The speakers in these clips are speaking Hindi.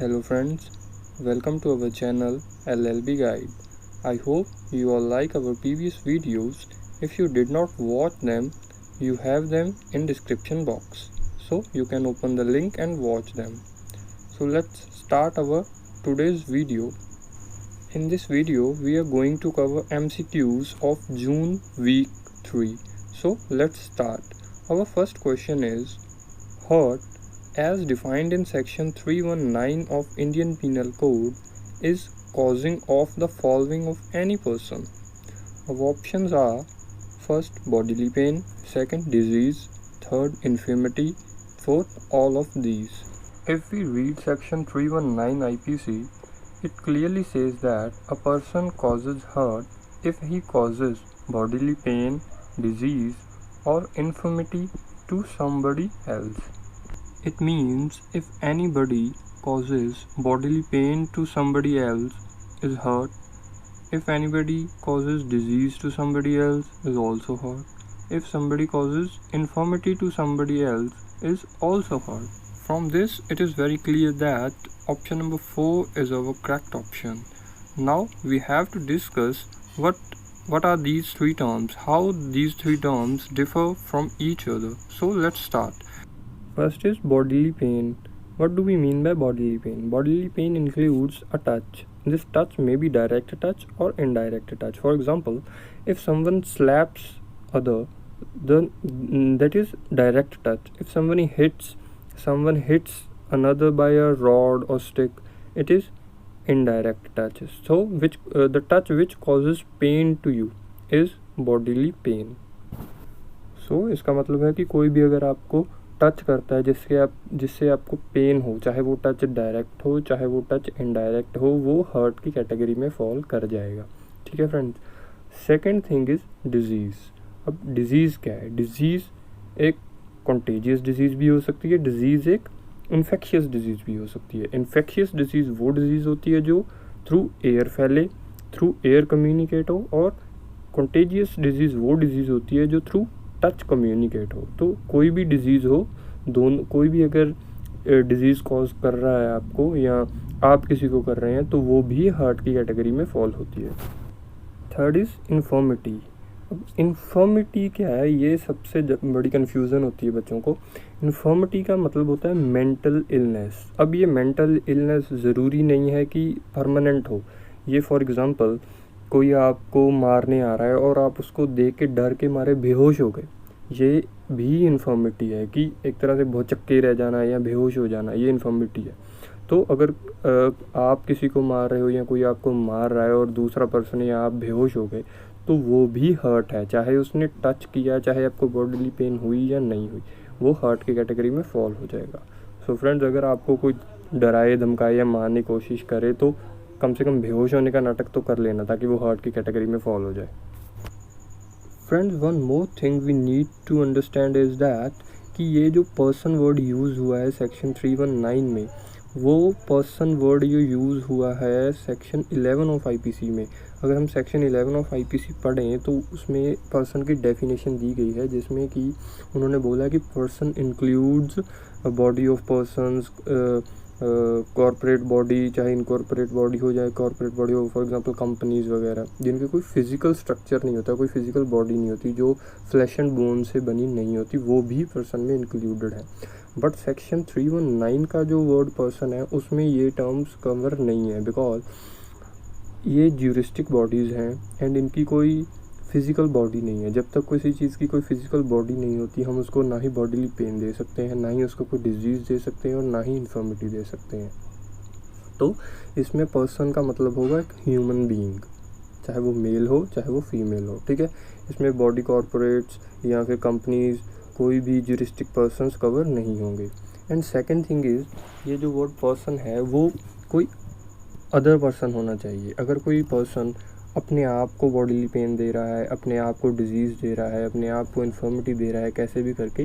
Hello friends, welcome to our channel LLB Guide. I hope you all like our previous videos. If you did not watch them, you have them in description box. So you can open the link and watch them. So let's start our today's video. In this video, we are going to cover MCQs of June week 3. So let's start. Our first question is, hurt as defined in section 319 of Indian Penal Code is causing of the following of any person. Our options are first bodily pain, second disease, third infirmity, fourth all of these. If we read section 319 IPC, it clearly says that a person causes hurt if he causes bodily pain, disease or infirmity to somebody else. It means if anybody causes bodily pain to somebody else is hurt. If anybody causes disease to somebody else is also hurt. If somebody causes infirmity to somebody else is also hurt. From this it is very clear that option number 4 is our correct option. Now we have to discuss what are these three terms, how these three terms differ from each other. So let's start. First is bodily pain. What do we mean by bodily pain? Bodily pain includes a touch. This touch may be direct touch or indirect touch. For example, if someone slaps other, then that is direct touch. If someone hits another by a rod or stick, it is indirect touch. So the touch which causes pain to you is bodily pain. So इसका मतलब है कि कोई भी अगर आपको टच करता है जिससे आपको पेन हो, चाहे वो टच डायरेक्ट हो चाहे वो टच इनडायरेक्ट हो, वो हर्ट की कैटेगरी में फॉल कर जाएगा. ठीक है friends. Second thing is disease. अब डिजीज़ क्या है? डिजीज़ एक कॉन्टेजियस डिजीज़ भी हो सकती है, डिजीज़ एक इन्फेक्शियस डिजीज़ भी हो सकती है. इन्फेक्शियस डिजीज़ वो डिजीज़ होती है जो थ्रू एयर फैले, थ्रू एयर कम्युनिकेट हो, और कॉन्टेजियस डिजीज़ वो डिजीज़ होती है जो थ्रू टच कम्युनिकेट हो. तो कोई भी डिजीज़ हो, दोनों कोई भी अगर डिजीज़ कॉज कर रहा है आपको या आप किसी को कर रहे हैं तो वो भी हार्ट की कैटेगरी में फॉल होती है. Third is infirmity. अब इन्फर्मिटी क्या है, ये सबसे बड़ी कन्फ्यूज़न होती है बच्चों को. इन्फर्मिटी का मतलब होता है मेंटल इलनेस. अब ये मेंटल इलनेस ज़रूरी नहीं है कि परमानेंट हो. ये फॉर एग्ज़ाम्पल कोई आपको मारने आ रहा है और आप उसको देख के डर के मारे बेहोश हो गए, ये भी इन्फर्मिटी है कि एक तरह से भौचक्के रह जाना या बेहोश हो जाना, ये इन्फर्मिटी है. तो अगर आप किसी को मार रहे हो या कोई आपको मार रहा है और दूसरा पर्सन या आप बेहोश हो गए, तो वो भी हर्ट है. चाहे उसने टच किया, चाहे आपको बॉडीली पेन हुई या नहीं हुई, वो हर्ट की कैटेगरी में फॉल हो जाएगा. सो फ्रेंड्स, अगर आपको कोई डराए धमकाए या मारने की कोशिश करे तो कम से कम बेहोश होने का नाटक तो कर लेना ताकि वो हार्ट की कैटेगरी में फॉल हो जाए. Friends, one more thing we need to understand is that कि ये जो पर्सन वर्ड यूज़ हुआ है सेक्शन 319 में, वो पर्सन वर्ड जो यूज़ हुआ है सेक्शन 11 ऑफ आईपीसी में. अगर हम सेक्शन 11 ऑफ आईपीसी पढ़ें तो उसमें पर्सन की डेफिनेशन दी गई है, जिसमें कि उन्होंने बोला कि person includes body of persons, corporate body, चाहे इनकॉर्पोरेट बॉडी हो चाहे कॉर्पोरेट बॉडी हो, फॉर एग्जांपल कंपनीज़ वगैरह जिनके कोई फिजिकल स्ट्रक्चर नहीं होता, कोई फिजिकल बॉडी नहीं होती, जो फ्लैश एंड बोन से बनी नहीं होती, वो भी पर्सन में इंक्लूडेड है. बट सेक्शन 319 का जो वर्ड पर्सन है उसमें ये टर्म्स कवर नहीं है, बिकॉज ये ज्यूरिस्टिक बॉडीज़ हैं एंड इनकी कोई फिज़िकल बॉडी नहीं है. जब तक किसी चीज़ की कोई फिज़िकल बॉडी नहीं होती, हम उसको ना ही बॉडीली पेन दे सकते हैं, ना ही उसको कोई डिजीज़ दे सकते हैं और ना ही इन्फर्मिटी दे सकते हैं. तो इसमें पर्सन का मतलब होगा एक ह्यूमन बीइंग, चाहे वो मेल हो चाहे वो फीमेल हो. ठीक है. इसमें बॉडी कॉर्पोरेट्स या फिर कंपनीज़, कोई भी ज्यूरिस्टिक पर्सनस कवर नहीं होंगे. एंड सेकेंड थिंग इज़, ये जो वर्ड पर्सन है वो कोई अदर पर्सन होना चाहिए. अगर कोई पर्सन अपने आप को बॉडीली पेन दे रहा है, अपने आप को डिजीज़ दे रहा है, अपने आप को इन्फर्मिटी दे रहा है, कैसे भी करके,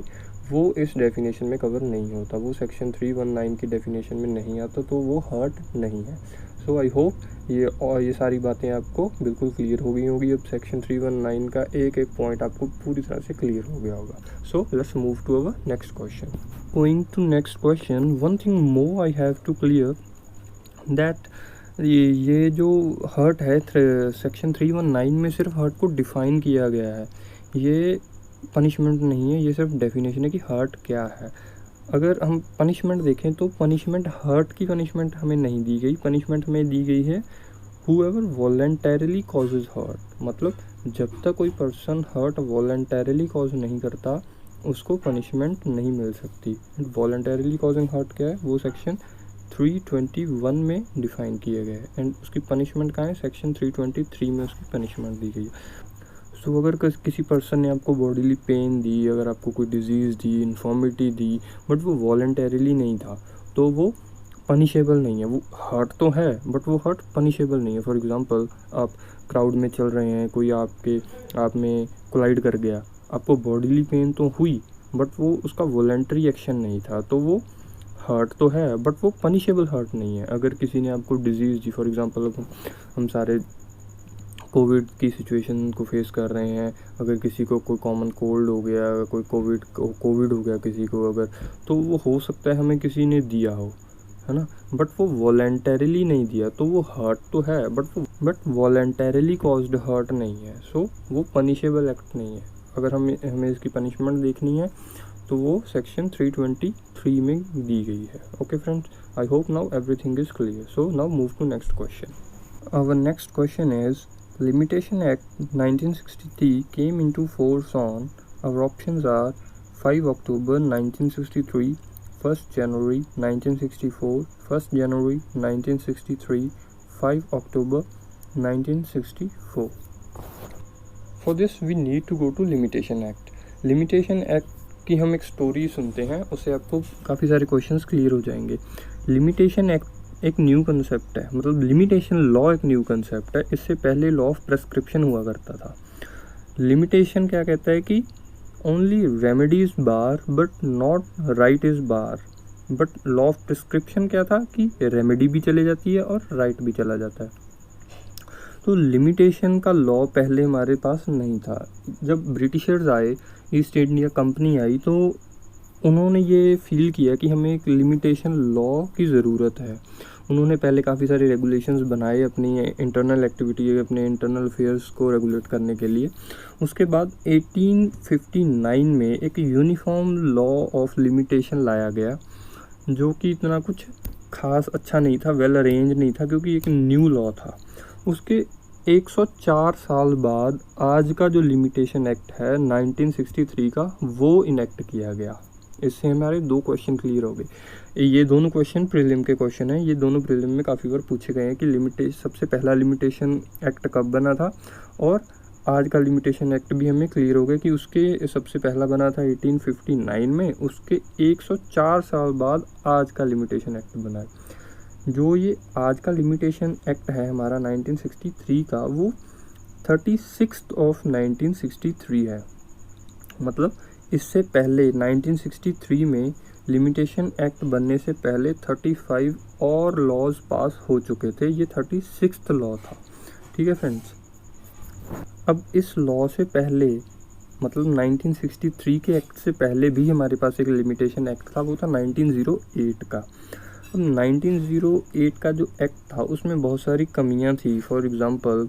वो इस डेफिनेशन में कवर नहीं होता, वो सेक्शन 319 की डेफिनेशन में नहीं आता, तो वो हर्ट नहीं है. सो आई होप ये सारी बातें आपको बिल्कुल क्लियर हो गई होगी. अब सेक्शन 319 का एक एक पॉइंट आपको पूरी तरह से क्लियर हो गया होगा. So let's move to our next question. Going to next question, one thing more I have to clear that ये जो हर्ट है सेक्शन 319 में सिर्फ हर्ट को डिफ़ाइन किया गया है, ये पनिशमेंट नहीं है, ये सिर्फ डेफिनेशन है कि हर्ट क्या है। अगर हम पनिशमेंट देखें तो पनिशमेंट हर्ट की पनिशमेंट हमें नहीं दी गई, पनिशमेंट हमें दी गई है whoever voluntarily causes hurt, मतलब जब तक कोई पर्सन हर्ट वॉलंटरली कॉज नहीं करता उसको पनिशमेंट नहीं मिल सकती। वॉलंटरली कॉजिंग हर्ट क्या है, वो सेक्शन 321 में डिफाइन किया गया है, एंड उसकी पनिशमेंट कहाँ है, सेक्शन 323 में उसकी पनिशमेंट दी गई है। सो अगर किसी पर्सन ने आपको बॉडीली पेन दी, अगर आपको कोई disease the, infirmity the, but वो वॉलंटरली नहीं था, तो वो पनिशेबल नहीं है। वो हर्ट तो है बट वो हर्ट पनिशेबल नहीं है। फॉर एग्जांपल, आप क्राउड में चल रहे हैं, कोई आप में कोलाइड कर गया, आपको बॉडीली पेन तो हुई बट वो उसका वॉलंटरी एक्शन नहीं था, तो वो हर्ट तो है बट वो पनिशेबल हर्ट नहीं है। अगर किसी ने आपको डिजीज़ दी, फॉर एग्जांपल हम सारे कोविड की सिचुएशन को फेस कर रहे हैं, अगर किसी को कोई कॉमन कोल्ड हो गया, कोई कोविड हो गया किसी को अगर, तो वो हो सकता है हमें किसी ने दिया हो, है ना, बट वो वॉलंटरली नहीं दिया, तो वो हर्ट तो है बट वॉलंटरली कॉज्ड हर्ट नहीं है, सो वो पनिशेबल एक्ट नहीं है। अगर हमें इसकी पनिशमेंट देखनी है तो वो सेक्शन 323 में दी गई है। Okay friends, I hope now everything is clear, so now move to next question. Our next question is Limitation Act 1963 came into force on, our options are 5 October 1963, 1st January 1964, 1st January 1963, 5 October 1964. For this we need to go to Limitation Act. Limitation Act की हम एक स्टोरी सुनते हैं, उससे आपको काफ़ी सारे क्वेश्चंस क्लियर हो जाएंगे। लिमिटेशन एक्ट एक न्यू कंसेप्ट है, मतलब लिमिटेशन लॉ एक न्यू कंसेप्ट है। इससे पहले लॉ ऑफ प्रेस्क्रिप्शन हुआ करता था। लिमिटेशन क्या कहता है कि only remedy is bar but not right is bar, but law of prescription क्या था कि रेमेडी भी चली जाती है और राइट भी चला जाता है। तो लिमिटेशन का लॉ पहले हमारे पास नहीं था। जब ब्रिटिशर्स आए, ईस्ट इंडिया कंपनी आई, तो उन्होंने ये फील किया कि हमें एक लिमिटेशन लॉ की ज़रूरत है। उन्होंने पहले काफ़ी सारे रेगुलेशंस बनाए अपनी इंटरनल एक्टिविटी, अपने इंटरनल अफेयर्स को रेगुलेट करने के लिए। उसके बाद 1859 में एक यूनिफॉर्म लॉ ऑफ लिमिटेशन लाया गया, जो कि इतना कुछ खास अच्छा नहीं था, वेल अरेंज नहीं था, क्योंकि एक न्यू लॉ था। उसके 104 साल बाद आज का जो लिमिटेशन एक्ट है 1963 का, वो इनेक्ट किया गया। इससे हमारे दो क्वेश्चन क्लियर हो गए। ये दोनों क्वेश्चन प्रीलिम के क्वेश्चन हैं, ये दोनों प्रीलिम में काफ़ी बार पूछे गए हैं कि सबसे पहला लिमिटेशन एक्ट कब बना था, और आज का लिमिटेशन एक्ट भी हमें क्लियर हो गया कि उसके सबसे पहला बना था 1859 में, उसके 104 साल बाद आज का लिमिटेशन एक्ट बना है। जो ये आज का लिमिटेशन एक्ट है हमारा 1963 का, वो 36 ऑफ 1963 है। मतलब इससे पहले 1963 में लिमिटेशन एक्ट बनने से पहले 35 और लॉज पास हो चुके थे, ये 36th लॉ था। ठीक है फ्रेंड्स, अब इस लॉ से पहले, मतलब 1963 के एक्ट से पहले भी हमारे पास एक लिमिटेशन एक्ट था, वो था 1908 का। अब 1908 का जो एक्ट था उसमें बहुत सारी कमियां थी। फॉर एग्ज़ाम्पल,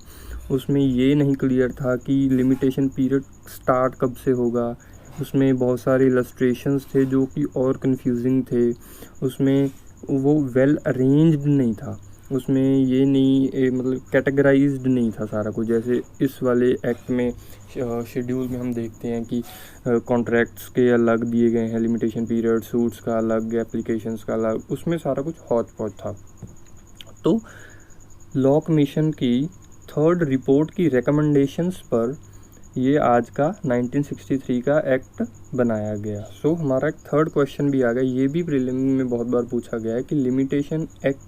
उसमें ये नहीं क्लियर था कि लिमिटेशन पीरियड स्टार्ट कब से होगा। उसमें बहुत सारे इलस्ट्रेशंस थे जो कि और कंफ्यूजिंग थे। उसमें वो वेल अरेंज्ड नहीं था, उसमें ये नहीं मतलब कैटेगराइज्ड नहीं था सारा कुछ। जैसे इस वाले एक्ट में शेड्यूल में हम देखते हैं कि कॉन्ट्रैक्ट्स के अलग दिए गए हैं, लिमिटेशन पीरियड, सूट्स का अलग, एप्लीकेशंस का अलग, उसमें सारा कुछ हौच पौच था। तो लॉ कमीशन की 3rd रिपोर्ट की रिकमेंडेशंस पर ये आज का 1963 का एक्ट बनाया गया। सो हमारा एक 3rd क्वेश्चन भी आ गया, ये भी प्रीलिम में बहुत बार पूछा गया है कि लिमिटेशन एक्ट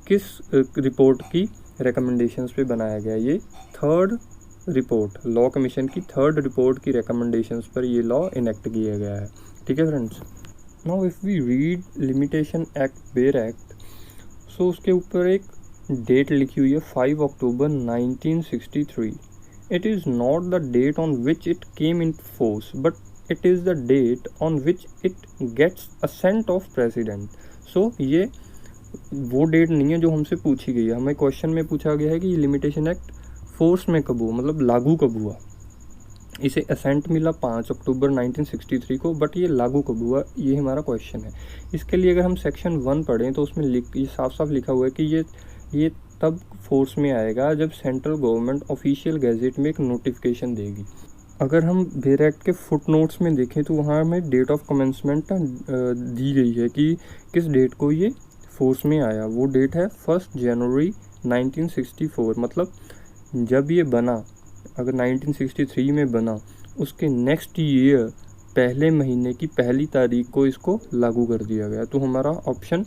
किस रिपोर्ट की रिकमेंडेशंस पे बनाया गया। ये 3rd रिपोर्ट, लॉ कमीशन की 3rd रिपोर्ट की रिकमेंडेशंस पर ये लॉ इनेक्ट किया गया है। ठीक है friends, now if we read limitation act bare act, so उसके ऊपर एक डेट लिखी हुई है 5 अक्टूबर 1963। It is not the date on which it came into force, but it is the date on which it gets assent of president. So ये वो डेट नहीं है जो हमसे पूछी गई है। हमें क्वेश्चन में पूछा गया है कि ये लिमिटेशन एक्ट फोर्स में कब हुआ, मतलब लागू कब हुआ। इसे असेंट मिला 5 अक्टूबर 1963 को, बट ये लागू कब हुआ, ये हमारा क्वेश्चन है। इसके लिए अगर हम सेक्शन 1 पढ़ें तो उसमें ये साफ साफ लिखा हुआ है कि ये तब फोर्स में आएगा जब सेंट्रल गवर्नमेंट ऑफिशियल गैजेट में एक नोटिफिकेशन देगी। अगर हम बेयर एक्ट के फुट नोट्स में देखें तो वहाँ हमें डेट ऑफ कमेंसमेंट दी गई है कि किस डेट को ये फोर्स में आया। वो डेट है 1 जनवरी 1964, मतलब जब ये बना, अगर 1963 में बना, उसके नेक्स्ट ईयर पहले महीने की पहली तारीख को इसको लागू कर दिया गया। तो हमारा option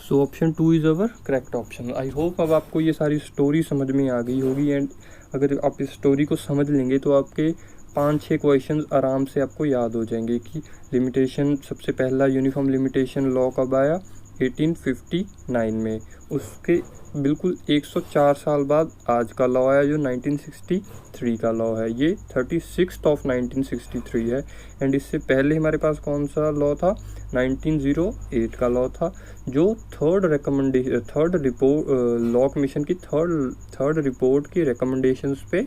2 is our correct option. I hope अब आपको ये सारी स्टोरी समझ में आ गई होगी, एंड अगर आप इस स्टोरी को समझ लेंगे तो आपके 5-6 क्वेश्चन आराम से आपको याद हो जाएंगे कि लिमिटेशन, सबसे पहला यूनिफॉर्म लिमिटेशन लॉ कब आया, 1859 में। उसके बिल्कुल 104 साल बाद आज का लॉ आया जो 1963 का लॉ है। ये 36 ऑफ 1963 है। एंड इससे पहले हमारे पास कौन सा लॉ था, 1908 का लॉ था, जो थर्ड रिपोर्ट लॉ कमीशन की थर्ड रिपोर्ट की रिकमेंडेशंस पे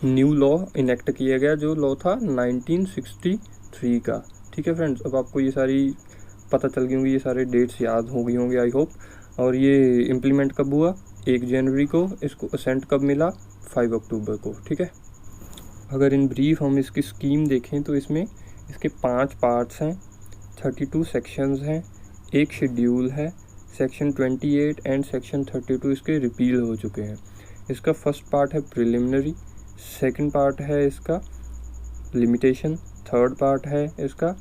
न्यू लॉ इनेक्ट किया गया, जो लॉ था 1963 का। ठीक है फ्रेंड्स, अब आपको ये सारी पता चल गई होंगी, ये सारे डेट्स याद हो गई होंगे आई होप। और ये इम्प्लीमेंट कब हुआ, 1 जनवरी को। इसको असेंट कब मिला, 5 अक्टूबर को। ठीक है, अगर इन ब्रीफ हम इसकी स्कीम देखें तो इसमें इसके 5 पार्ट्स हैं, 32 सेक्शंस हैं, एक शेड्यूल है, सेक्शन 28 एंड सेक्शन 32 इसके रिपील हो चुके हैं। इसका फर्स्ट पार्ट है प्रिलिमिनरी, सेकंड पार्ट है इसका लिमिटेशन, थर्ड पार्ट है इसका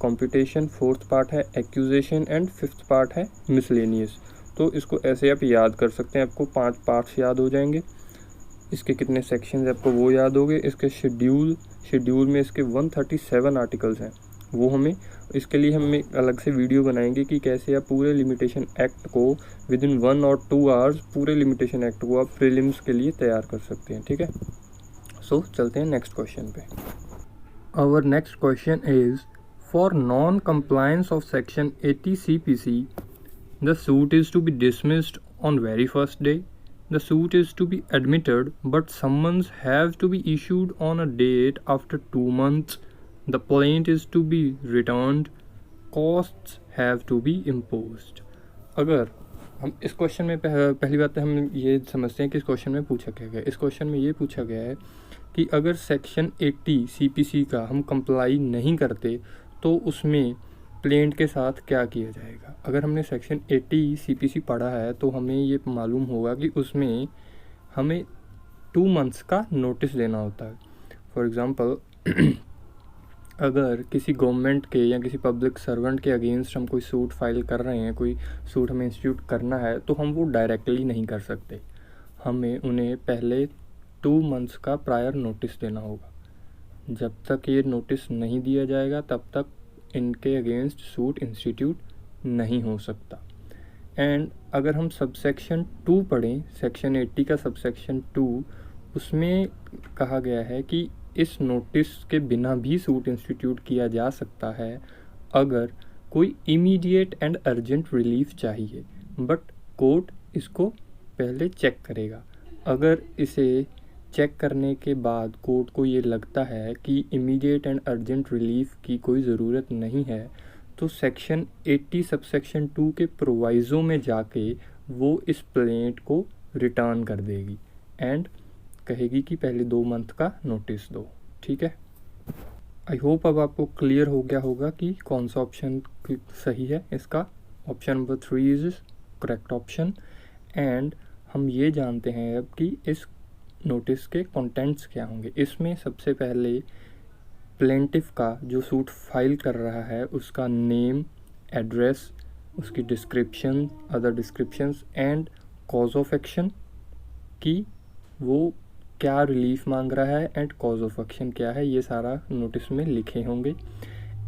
कंप्यूटेशन, फोर्थ पार्ट है एक्यूजेशन एंड फिफ्थ पार्ट है मिसलेनियस। तो इसको ऐसे आप याद कर सकते हैं, आपको 5 पार्ट्स याद हो जाएंगे। इसके कितने सेक्शंस आपको वो याद हो गए। इसके शेड्यूल में इसके 137 आर्टिकल्स हैं, वो हमें, इसके लिए हम एक अलग से वीडियो बनाएंगे कि कैसे आप पूरे लिमिटेशन एक्ट को विद इन 1 और 2 आवर्स पूरे लिमिटेशन एक्ट को आप प्रीलिम्स के लिए तैयार कर सकते हैं। ठीक है, सो चलते हैं नेक्स्ट क्वेश्चन पे। Our next question is, for non-compliance of Section 80 CPC, the suit is to be dismissed on very first day. The suit is to be admitted, but summons have to be issued on a date after 2 months. The plaint is to be returned. Costs have to be imposed. अगर हम इस क्वेश्चन में पहली बात तो हम ये समझते हैं कि इस क्वेश्चन में पूछा क्या गया। इस क्वेश्चन में ये पूछा गया है कि अगर सेक्शन 80 CPC का हम कंप्लाई नहीं करते तो उसमें प्लेंट के साथ क्या किया जाएगा। अगर हमने सेक्शन 80 CPC पढ़ा है तो हमें ये मालूम होगा कि उसमें हमें 2 मंथ्स का नोटिस देना होता है। फॉर एग्ज़ाम्पल अगर किसी गवर्नमेंट के या किसी पब्लिक सर्वेंट के अगेंस्ट हम कोई सूट फाइल कर रहे हैं, कोई सूट हमें इंस्टीट्यूट करना है, तो हम वो डायरेक्टली नहीं कर सकते, हमें उन्हें पहले 2 मंथ्स का प्रायर नोटिस देना होगा। जब तक ये नोटिस नहीं दिया जाएगा तब तक इनके अगेंस्ट सूट इंस्टीट्यूट नहीं हो सकता। एंड अगर हम सबसेक्शन 2 पढ़ें, सेक्शन 80 का सबसेक्शन 2, उसमें कहा गया है कि इस नोटिस के बिना भी सूट इंस्टीट्यूट किया जा सकता है अगर कोई इमीडिएट एंड अर्जेंट रिलीफ चाहिए, बट कोर्ट इसको पहले चेक करेगा। अगर इसे चेक करने के बाद कोर्ट को ये लगता है कि इमीडिएट एंड अर्जेंट रिलीफ की कोई ज़रूरत नहीं है, तो सेक्शन 80 सबसेक्शन 2 के प्रोवाइज़ो में जाके वो इस प्लेंट को रिटर्न कर देगी एंड कहेगी कि पहले 2 मंथ का नोटिस दो। ठीक है, आई होप अब आपको क्लियर हो गया होगा कि कौन सा ऑप्शन सही है। इसका option number 3 is correct option. And हम ये जानते हैं अब कि इस नोटिस के कंटेंट्स क्या होंगे। इसमें सबसे पहले प्लेंटिफ का जो सूट फाइल कर रहा है उसका नेम, एड्रेस, उसकी description, other descriptions and cause of action की वो क्या रिलीफ मांग रहा है एंड कॉज ऑफ एक्शन क्या है, ये सारा नोटिस में लिखे होंगे।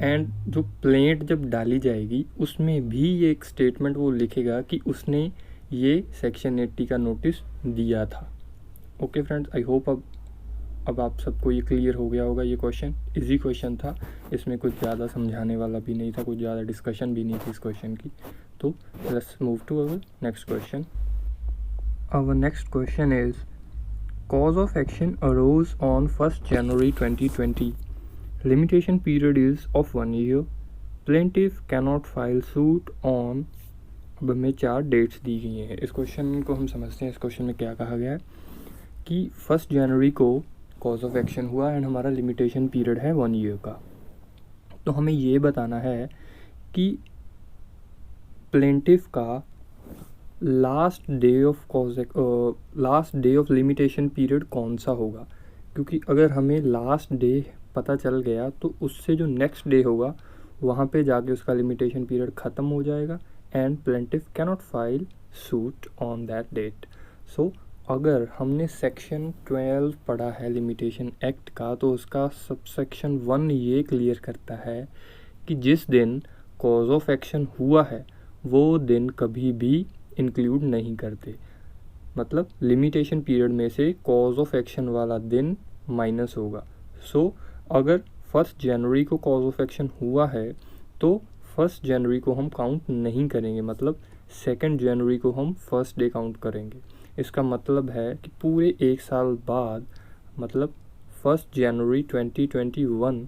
एंड जो प्लेंट जब डाली जाएगी उसमें भी ये एक स्टेटमेंट वो लिखेगा कि उसने ये सेक्शन 80 का नोटिस दिया था। ओके फ्रेंड्स, आई होप अब आप सबको ये क्लियर हो गया होगा। ये क्वेश्चन इजी क्वेश्चन था, इसमें कुछ ज़्यादा समझाने वाला भी नहीं था, कुछ ज़्यादा डिस्कशन भी नहीं थी इस क्वेश्चन की। तो let's move to our next question. Our next question is, cause of action arose on 1st January 2020. Limitation period is of 1 year. Plaintiff cannot file suit on. अब हमें 4 डेट्स दी गई हैं. इस क्वेश्चन को हम समझते हैं. इस क्वेश्चन में क्या कहा गया है कि 1st जनवरी को कॉज ऑफ एक्शन हुआ एंड हमारा लिमिटेशन पीरियड है 1 ईयर का. तो हमें ये बताना है कि प्लेंटिफ का last day of limitation period कौन सा होगा. क्योंकि अगर हमें लास्ट डे पता चल गया तो उससे जो नेक्स्ट डे होगा वहाँ पे जाके उसका लिमिटेशन पीरियड ख़त्म हो जाएगा and plaintiff cannot file suit on that date. So अगर हमने सेक्शन 12 पढ़ा है लिमिटेशन एक्ट का तो उसका सबसेक्शन 1 ये क्लियर करता है कि जिस दिन कॉज ऑफ एक्शन हुआ है वो दिन कभी भी इंक्लूड नहीं करते. मतलब लिमिटेशन पीरियड में से कॉज ऑफ एक्शन वाला दिन माइनस होगा. सो अगर 1st जनवरी को कॉज ऑफ एक्शन हुआ है तो 1st जनवरी को हम काउंट नहीं करेंगे. मतलब 2nd जनवरी को हम फर्स्ट डे काउंट करेंगे. इसका मतलब है कि पूरे 1 साल बाद मतलब 1st January 2021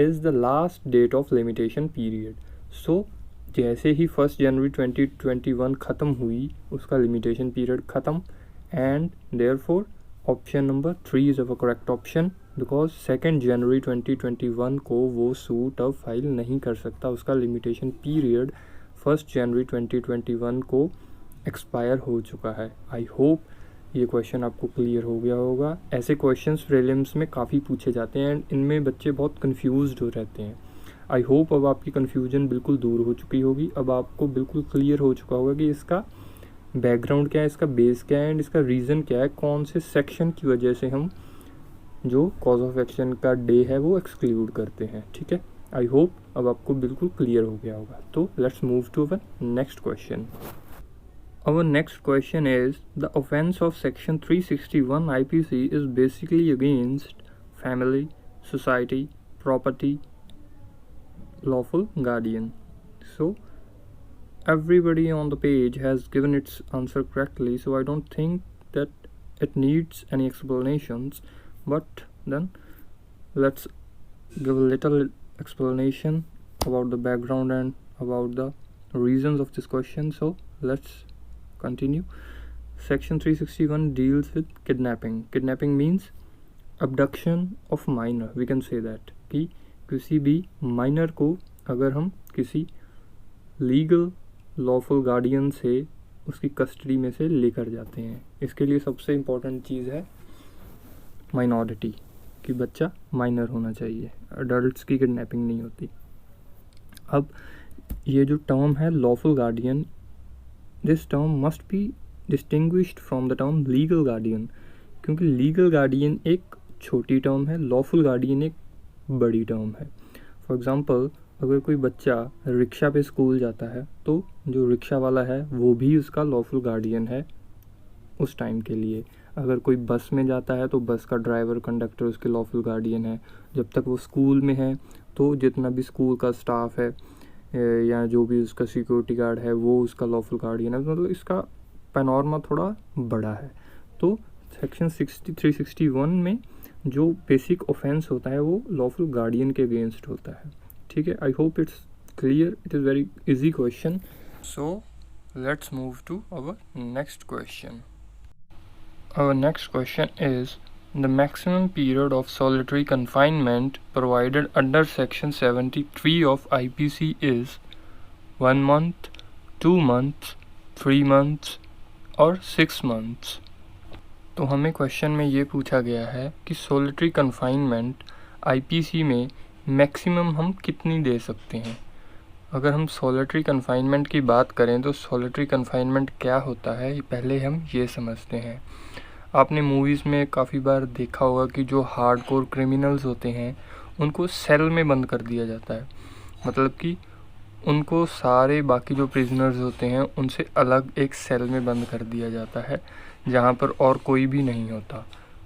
is the last date of limitation period. So जैसे ही 1st जनवरी 2021 ख़त्म हुई उसका लिमिटेशन पीरियड ख़त्म and therefore option number 3 is a correct option because 2nd जनवरी 2021 को वो सूट अब फाइल नहीं कर सकता. उसका लिमिटेशन पीरियड 1st जनवरी 2021 को एक्सपायर हो चुका है. आई होप ये क्वेश्चन आपको क्लियर हो गया होगा. ऐसे क्वेश्चंस प्रीलिम्स में काफ़ी पूछे जाते हैं एंड इनमें बच्चे बहुत कंफ्यूज्ड हो रहते हैं. आई होप अब आपकी कन्फ्यूजन बिल्कुल दूर हो चुकी होगी. अब आपको बिल्कुल क्लियर हो चुका होगा कि इसका बैकग्राउंड क्या है, इसका बेस क्या है एंड इसका रीज़न क्या है, कौन से सेक्शन की वजह से हम जो कॉज ऑफ एक्शन का डे है वो एक्सक्लूड करते हैं. ठीक है, आई होप अब आपको बिल्कुल क्लियर हो गया होगा. तो let's move to our next question. Our next question is, the offense of section 361 IPC is basically against family, society, property, lawful guardian. So everybody on the page has given its answer correctly, so I don't think that it needs any explanations, but then let's give a little explanation about the background and about the reasons of this question. So let's continue. Section 361 deals with kidnapping. Kidnapping means abduction of minor. We can say that कि किसी भी माइनर को अगर हम किसी लीगल लॉफुल गार्डियन से उसकी कस्टडी में से लेकर जाते हैं. इसके लिए सबसे इम्पोर्टेंट चीज़ है माइनॉरिटी कि बच्चा माइनर होना चाहिए. अडल्ट्स की किडनैपिंग नहीं होती. अब ये जो टर्म है lawful guardian, this term must be distinguished from the term legal guardian, क्योंकि लीगल गार्डियन एक छोटी टर्म है, लॉफुल गार्डियन एक बड़ी टर्म है. फॉर एग्ज़ाम्पल अगर कोई बच्चा रिक्शा पे स्कूल जाता है तो जो रिक्शा वाला है वो भी उसका लॉफुल गार्डियन है उस टाइम के लिए. अगर कोई बस में जाता है तो बस का ड्राइवर कंडक्टर उसके लॉफुल गार्डियन है. जब तक वो स्कूल में है तो जितना भी स्कूल का स्टाफ है या जो भी उसका सिक्योरिटी गार्ड है वो उसका लॉफुल गार्डियन है. मतलब इसका पैनोरमा थोड़ा बड़ा है. तो सेक्शन 361 में जो बेसिक ऑफेंस होता है वो लॉफुल गार्डियन के अगेंस्ट होता है. ठीक है, I hope it's clear. It is very easy question. So let's move to our next question. Our next question is, the maximum period of solitary confinement provided under section 73 of IPC is 1 month, 2 months, 3 months और 6 months. तो हमें क्वेश्चन में ये पूछा गया है कि solitary confinement IPC में मैक्सिमम हम कितनी दे सकते हैं. अगर हम solitary confinement की बात करें तो solitary confinement क्या होता है पहले हम ये समझते हैं. आपने मूवीज़ में काफ़ी बार देखा होगा कि जो हार्डकोर क्रिमिनल्स होते हैं उनको सेल में बंद कर दिया जाता है. मतलब कि उनको सारे बाकी जो प्रिजनर्स होते हैं उनसे अलग एक सेल में बंद कर दिया जाता है जहाँ पर और कोई भी नहीं होता.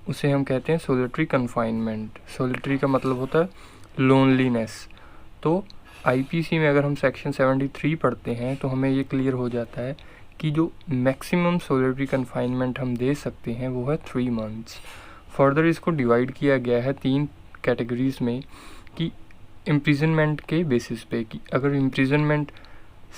उसे हम कहते हैं सोलिटरी कन्फाइनमेंट. सोलिटरी का मतलब होता है लोनलीनेस. तो आईपीसी में अगर हम सेक्शन 73 पढ़ते हैं तो हमें ये क्लियर हो जाता है कि जो मैक्सिमम सॉलिटरी कन्फाइनमेंट हम दे सकते हैं वो है 3 मंथ्स। फर्दर इसको डिवाइड किया गया है 3 कैटेगरीज में कि इम्प्रिजनमेंट के बेसिस पे, कि अगर इम्प्रिजनमेंट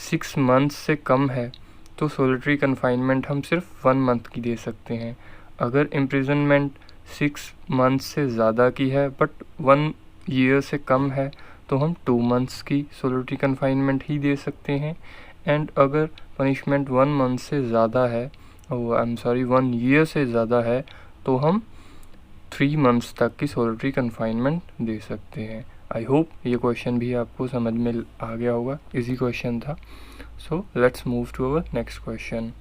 6 मंथ्स से कम है तो सॉलिटरी कन्फाइनमेंट हम सिर्फ 1 मंथ की दे सकते हैं। अगर इम्प्रिजनमेंट 6 मंथ्स से ज़्यादा की है बट 1 ईयर से कम है तो हम 2 मंथ्स की सॉलिटरी कन्फाइनमेंट ही दे सकते हैं। एंड अगर पनिशमेंट 1 मंथ से ज़्यादा है, 1 ईयर से ज़्यादा है, तो हम 3 मंथ्स तक की सॉलिटरी कन्फाइनमेंट दे सकते हैं। आई होप ये क्वेश्चन भी आपको समझ में आ गया होगा, इजी क्वेश्चन था। So let's move to our next question.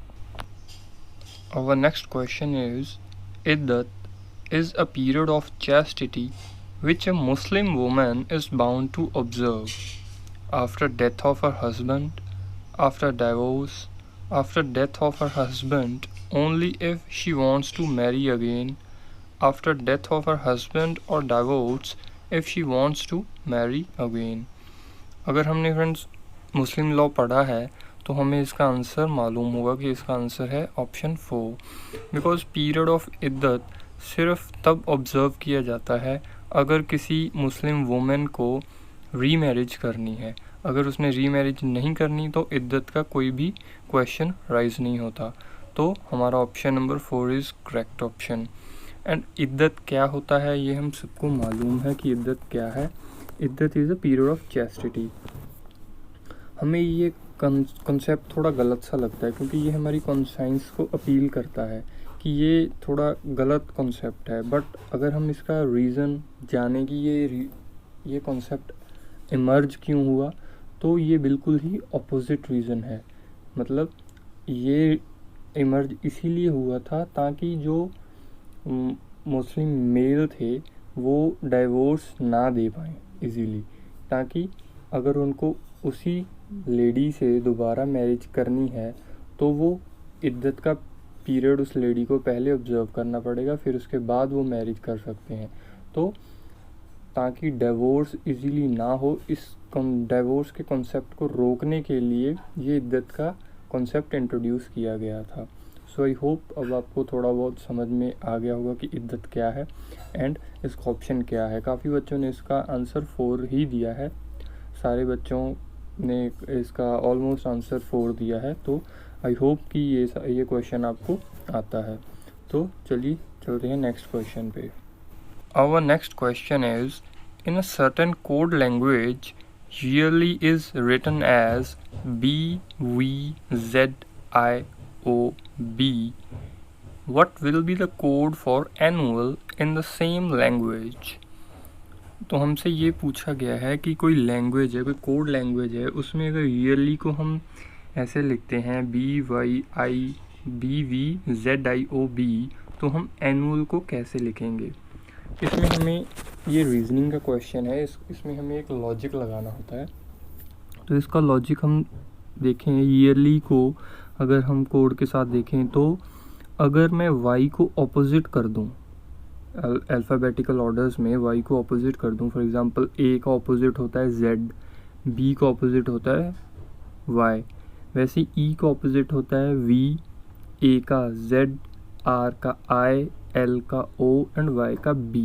Our next question is, Iddat is a period of chastity which a Muslim woman is bound to observe after death of her husband, after divorce, after death of her husband only if she wants to marry again, after death of her husband or divorce if she wants to marry again। अगर हमने फ्रेंड्स मुस्लिम लॉ पढ़ा है तो हमें इसका आंसर मालूम होगा कि इसका आंसर है ऑप्शन 4, बिकॉज पीरियड ऑफ इद्दत सिर्फ तब ऑब्ज़र्व किया जाता है अगर किसी मुस्लिम वुमेन को रीमैरिज करनी है। अगर उसने रीमैरिज नहीं करनी तो इद्दत का कोई भी क्वेश्चन राइज नहीं होता। तो हमारा option number 4 is correct option. And इद्दत क्या होता है ये हम सबको मालूम है कि इद्दत क्या है। इद्दत is a period of chastity. हमें ये कॉन्सेप्ट थोड़ा गलत सा लगता है क्योंकि ये हमारी कॉन्साइंस को अपील करता है कि ये थोड़ा गलत कॉन्सेप्ट है, बट अगर हम इसका रीज़न जाने कि ये कॉन्सेप्ट इमर्ज क्यों हुआ तो ये बिल्कुल ही ऑपोजिट रीज़न है। मतलब ये इमर्ज इसीलिए हुआ था ताकि जो मुस्लिम मेल थे वो डाइवोर्स ना दे पाएँ इजीली, ताकि अगर उनको उसी लेडी से दोबारा मैरिज करनी है तो वो इद्दत का पीरियड उस लेडी को पहले ऑब्जर्व करना पड़ेगा, फिर उसके बाद वो मैरिज कर सकते हैं। तो ताकि डिवोर्स इजीली ना हो, इस डिवोर्स के कॉन्सेप्ट को रोकने के लिए ये इद्दत का कॉन्सेप्ट इंट्रोड्यूस किया गया था। सो आई होप अब आपको थोड़ा बहुत समझ में आ गया होगा कि इद्दत क्या है एंड इसका ऑप्शन क्या है। काफ़ी बच्चों ने इसका आंसर 4 ही दिया है, सारे बच्चों ने इसका ऑलमोस्ट आंसर 4 दिया है। तो आई होप कि ये क्वेश्चन आपको आता है। तो चलिए चलते हैं नेक्स्ट क्वेश्चन पे। Our next question is, in a certain code language yearly is written as BVZIOB. What will be the code for annual in the same language? तो हमसे ये पूछा गया है कि कोई लैंग्वेज है, कोई कोड लैंग्वेज है, उसमें अगर ईयरली को हम ऐसे लिखते हैं BYIBVZIOB तो हम एनुअल को कैसे लिखेंगे। इसमें हमें ये रीजनिंग का क्वेश्चन है, इसमें हमें एक लॉजिक लगाना होता है। तो इसका लॉजिक हम देखें, ईयरली को अगर हम कोड के साथ देखें तो अगर मैं y को ऑपोजिट कर दूं, अल्फ़ाबेटिकल ऑर्डर्स में y को ऑपोजिट कर दूं, फॉर एग्जांपल a का ऑपोजिट होता है z, b का ऑपोजिट होता है y, वैसे e का ऑपोजिट होता है v, a का z, r का i, l का o एंड y का b।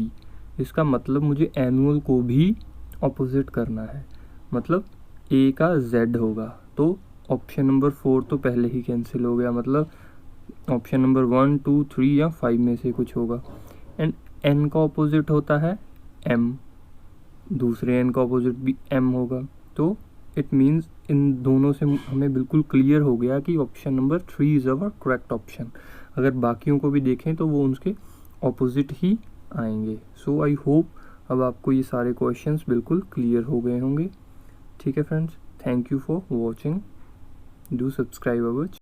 इसका मतलब मुझे एनुअल को भी ऑपोजिट करना है, मतलब a का z होगा। तो ऑप्शन नंबर 4 तो पहले ही कैंसिल हो गया, मतलब ऑप्शन नंबर 1, 2, 3 या 5 में से कुछ होगा। एंड n का ऑपोजिट होता है m, दूसरे n का ऑपोजिट भी m होगा। तो इट मीन्स इन दोनों से हमें बिल्कुल क्लियर हो गया कि option number 3 is our correct option. अगर बाकियों को भी देखें तो वो उनके ऑपोजिट ही आएंगे। सो आई होप अब आपको ये सारे क्वेश्चंस बिल्कुल क्लियर हो गए होंगे। ठीक है friends, thank you for watching, do subscribe our